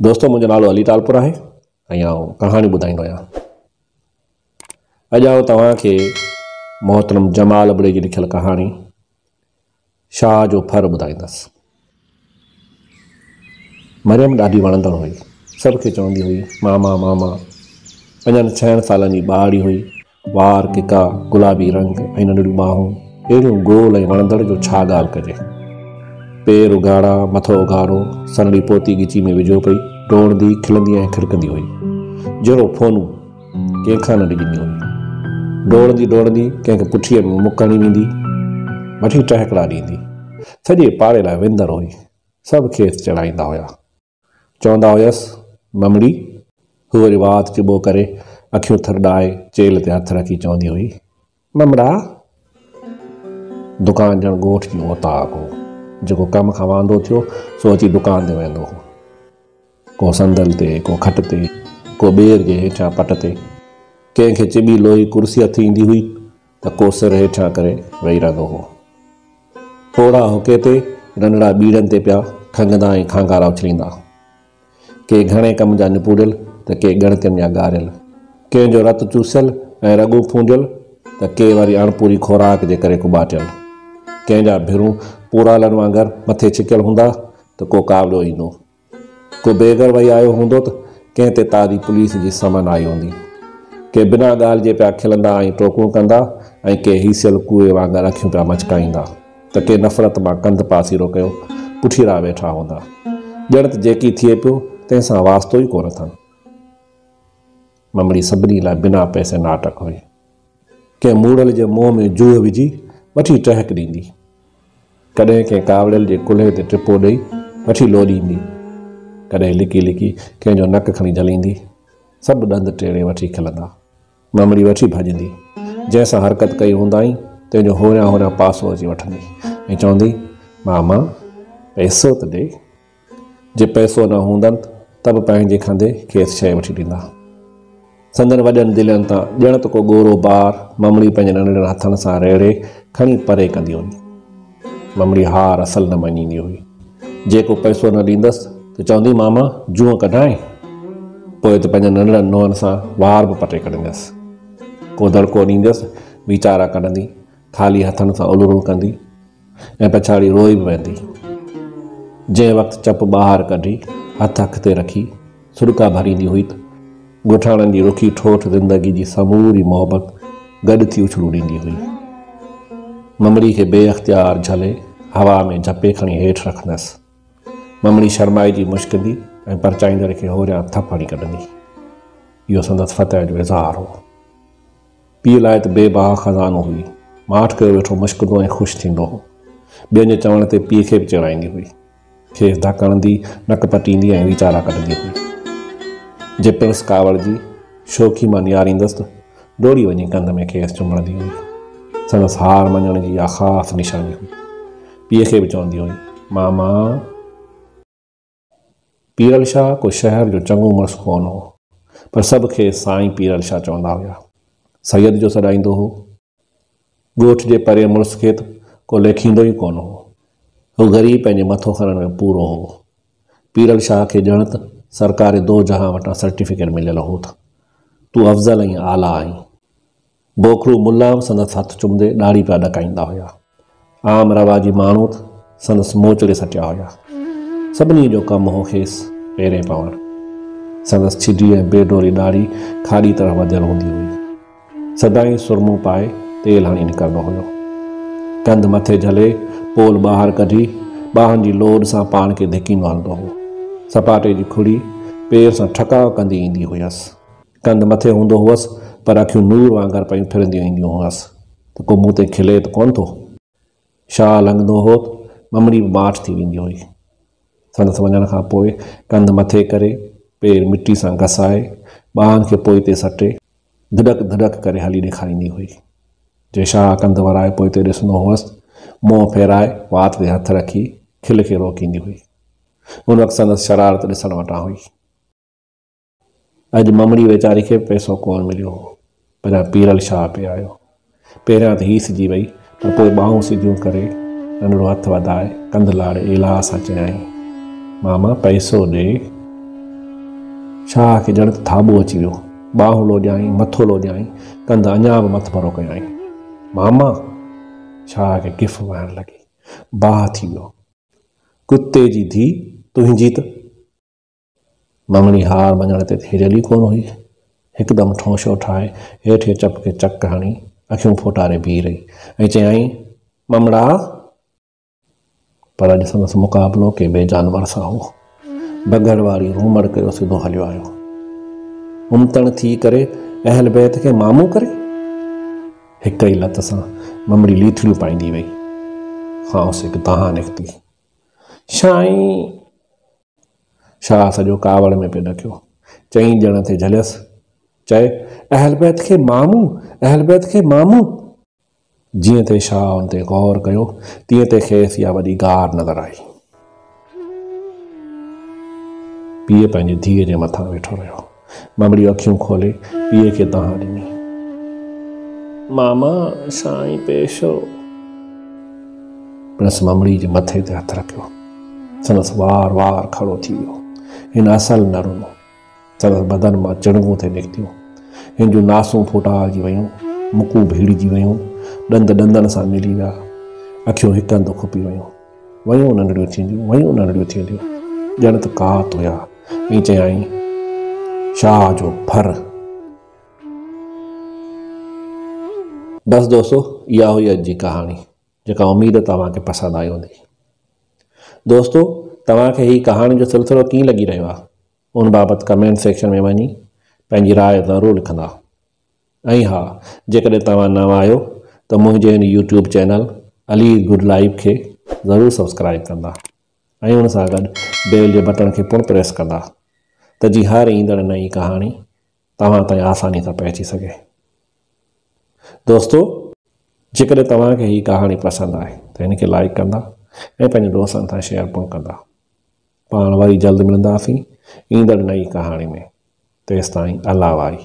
दोस्तों मुझो नालो अली टालपुरा है कहानी ॿुधाईंदो आहियां। अॼु तव्हांखे मोहतरम जमाल अबड़े जी लिखियल कहानी शाह जो फर ॿुधाईंदुसि। मरियम ॾाढी वणंदड़ हुई, सभु चवंदी हुई मामा मामा। 5-6 सालनि जी ॿारड़ी हुई, वार किका गुलाबी रंग ऐं नंढड़ियूं ॿाहूं अहिड़ियूं गोल ऐं वणंदड़ जो छा ॻाल्हि कजे। पेर उघाड़ा, मथो उघाड़ो, सनड़ी पोती ॻिची में विझो पई, डोड़ंदी खिलंदी ऐं खिड़कंदी हुई जहिड़ो फोनूं कंहिंखां न ॾिॼंदी हुई। डोड़ंदी डोड़ंदी कंहिंखे पुठीअ में मुकणी वेंदी, वठी टहकड़ा ॾींदी। सॼे पाड़े लाइ विंदर हुई, सभु खेसि चढ़ाईंदा हुआ। चवंदा हुयसि ममड़ी। हूअ रिवाज चिॿो करे अखियूं थरॾाए चेल ते हथ रखी चवंदी हुई ममड़ा। दुकान ॼण ॻोठ जी ओताक हो, जेको कम खां वांदो थियो सो अची दुकान ते वेंदो हो। को संदल ते, को खट ते, को ॿेर जे हेठां पट ते। कंहिंखे चिॿी लोही कुर्सी हथ ईंदी हुई त को सिर हेठां करे वेही रहंदो हो। पोड़ा हुके ते नंढड़ा ॿीड़नि ते पिया खंघंदा ऐं खांगारा उछलींदा। के घणे कम जा निपुड़ियल त के ॻणतियुनि जा ॻारियल, कंहिंजो रतु चूसियल ऐं रॻूं फूंडियल त के वरी अणपूरी खोराक जे करे कुॿाटियल। कंहिंजा भिरूं पूरालनि वांगुरु मथे छिकियल हूंदा त को कावड़ो ईंदो। को बेघर वेही आयो हूंदो त कंहिं ते ताज़ी पुलिस जी समन आई हूंदी। के बिना ॻाल्हि जे पिया खिलंदा ऐं टोकूं कंदा ऐं के हीसियल कुए वांगुरु अखियूं पिया मचकाईंदा त के नफ़रत मां कंध पासीरो कयो पुठीरा वेठा हूंदा। ॼण त जेकी थिए पियो तंहिंसां वास्तो ई कोन अथनि। ममड़ी सभिनी लाइ बिना पैसे नाटक हुई। कंहिं मूड़ल जे मुंहं में जूह विझी वठी टहक ॾींदी। कॾहिं कंहिं कावड़ियल जे कुल्हे ते टिपो ॾेई वठी लोॾींदी। कॾहिं लिकी लिकी कंहिंजो नक खणी झलींदी। सभु ॾंद टेड़े वठी खिलंदा। ममड़ी वठी भॼंदी। जंहिंसां हरकत कई हूंदाई तंहिंजो होरियां होरियां पासो अची वठंदी ऐं चवंदी मामा पैसो त ॾे। जे पैसो न हूंदनि त बि पंहिंजे खंदे खेसि शइ वठी ॾींदा। संदनि वॾनि दिलनि तां ॼण त को ॻोरो ॿार ममड़ी पंहिंजे नंढड़े हथनि सां रेड़े खणी परे कंदी हुई। ममड़ी हार असल न मञींदी हुई। जेको पैसो न ॾींदसि त चवंदी मामा जूअं कढाए। पोइ त पंहिंजे नंढड़नि नुंहंनि सां वार बि पटे कढंदसि। को दड़को ॾींदसि वीचारा कढंदी, ख़ाली हथनि सां उलरूं कंदी ऐं पछाड़ी रोई बि वेंदी। जंहिं वक़्तु चप ॿाहिरि कढी हथ अख ते रखी सुॾका भरींदी हुई त ॻोठाणनि जी रुखी ठोठ ज़िंदगी जी समूरी मोहबत गॾु थी उछलू ॾींदी हुई। ममड़ी खे बेअख्तियार झले हवा में झपे खणी हेठि रखंदसि। ममड़ी शर्माइजी मुश्किंदी ऐं परचाईंदड़ खे होरियां थप हणी कढंदी। इहो संदसि फतह जो इज़हार हो। पीउ लाइ त बेबाह खज़ानो हुई। माठ कयो वेठो मुश्किंदो ऐं ख़ुशि थींदो हो। ॿियनि जे चवण ते पीउ खे बि चढ़ाईंदी हुई। खेसि धक हणंदी, नक पटींदी ऐं वीचारा कढंदी हुई। जे पिणस कावड़ जी शोखी मां नियारींदसि त डोड़ी वञी कंध में खेसि चुमड़ंदी हुई। संदसि हार मञण जी इहा ख़ासि निशानी हुई। पीउ खे बि चवंदी हुई मामा। पीरल शाह को शहर जो चङो मुड़ुसु कोन हो, पर सभु खे साईं पीरल शाह चवंदा हुआ। सैयद जो सॾाईंदो हो। ॻोठ जे परे मुड़ुस खे त को लेखींदो ई कोन हो। हू ग़रीब पंहिंजे मथो खणण में पूरो हो। पीरल शाह खे ॼण त सरकारी दो जहां वटां सर्टिफिकेट मिलियल हो त तूं अफ़ज़ल ऐं आला आहीं। बोखरू मुला बि संदसि हथ चुमंदे ॾाढ़ी पिया ॾकाईंदा हुआ। आम रवाजी माण्हू त संदसि मोचड़े सटिया हुआ। सभिनी जो कमु हो खेसि पेरे पवणु। संदसि छिडी ऐं बेडोरी ॾाढ़ी खाड़ी तरह वधियल हूंदी हुई। सदाईं सुरमूं पाए तेल हणी निकिरंदो हुयो। कंध मथे झले पोल ॿाहिरि कढी ॿाहनि जी लोड सां पाण खे धिकींदो हलंदो हो। सपाटे जी खुड़ी पेर सां ठकाव कंदी ईंदी हुयसि। कंध मथे हूंदो हुअसि पर अखियूं नूर वांगुरु पयूं फिरंदियूं ईंदियूं हुअसि त को मूं ते खिले त कोन थो। शाह लंघंदो हो त ममड़ी बि माठ थी वेंदी हुई। संदसि वञण खां पोइ कंध मथे करे पेर मिटी सां घसाए ॿाहनि खे पोइ ते सटे धड़क धड़क करे हली ॾेखारींदी हुई। जे शाह कंध वराए पोइ ते ॾिसंदो हुअसि मुंहुं फेराए वात ते हथ रखी खिल खे रोकींदी हुई। उन वक़्तु संदसि शरारत ॾिसण वटां हुई। अॼु ममड़ी वेचारी खे पैसो कोन मिलियो हो, पर पीरल शाह पे आयो। पहिरियां त हीसिजी वई, पर पोइ ॿाहूं सिधियूं करे नंढड़ो हथु वधाए कंध लाड़े इलाह सां चयाईं मामा पैसो ॾे। शाह खे ॼण थाॿो अची वियो। ॿाहूं लोॼाई, मथो लोॼाई, कंध अञा बि मथ भरो कयाई। मामा शाह खे गिफ़ वहण लॻी। बाह थी वियो। कुते जी धी तुंहिंजी त। ममड़ी हार मञण ते हिरियली कोन हुई। हिकदमि ठोशो ठाहे हेठि चप खे चक हणी अखियूं फोटारे बीह रही ऐं चयाई, ममड़ा। पर अॼु संदसि मुक़ाबिलो के ॿिए जानवर सां हो। बगड़ वारी रूमड़ कयो सिधो हलियो आयो। उमतण थी करे अहल बैत खे मामू करे। हिक ई लत सां ममड़ी लीथड़ियूं पाईंदी वई। खांसि हिकु तहां निकिती। शाईं। शाह सॼो कावड़ में पियो ॾकियो। चई ॼण ते झलियसि। चए, अहल बैत खे मामू, अहल बैत खे मामू। जीअं ते शाह उन ते गौर कयो तीअं ते खेसि इहा वॾी गार नज़र आई। पीउ पंहिंजी धीअ जे मथां वेठो रहियो। ममड़ी अखियूं खोले पीउ खे तहां ॾिनी। मामा साईं पेशो। प्रिंस ममड़ी जे मथे ते हथु रखियो। संदसि वार वार खड़ो थी वियो। हिन असल न रुनो। संदसि बदन मां चिणगूं ते निकितियूं। हिन जूं नासूं फुटारजी वियूं, मुकूं भीड़िजी वियूं, ॾंद ॾंदनि सां मिली विया, अखियूं हिक हंधि खुपी वियूं। वयूं नंढड़ियूं थींदियूं, वयूं नंढड़ियूं थींदियूं, ॼण त कात हुया। ऐं चयाई, शाह जो फर। बस दोस्तों, इहा हुई अॼु जी कहाणी, जेका उमेद तव्हांखे पसंदि आई हूंदी। दोस्तों, तव्हांखे हीअ कहाणी जो सिलसिलो कीअं लॻी रहियो आहे, उन बाबति कमेंट सेक्शन में वञी पंहिंजी राय ज़रूरु लिखंदा। ऐं हा, जेकॾहिं तव्हां नवां आहियो त मुंहिंजे हिन YouTube channel Ali good life खे ज़रूरु सब्सक्राइब कंदा ऐं हुन सां गॾु बेल जे बटन खे पिणु प्रेस कंदा त जी हर ईंदड़ नई कहाणी तव्हां ताईं आसानी सां पहुची सघे। दोस्तों, जेकॾहिं तव्हांखे हीअ कहाणी पसंदि आहे त हिन खे लाइक कंदा ऐं पंहिंजे दोस्तनि सां शेयर पिणु कंदा। पाण वरी जल्द मिलंदासीं ईंदड़ नई कहाणी में। तेसिताईं अल्लाह वारी।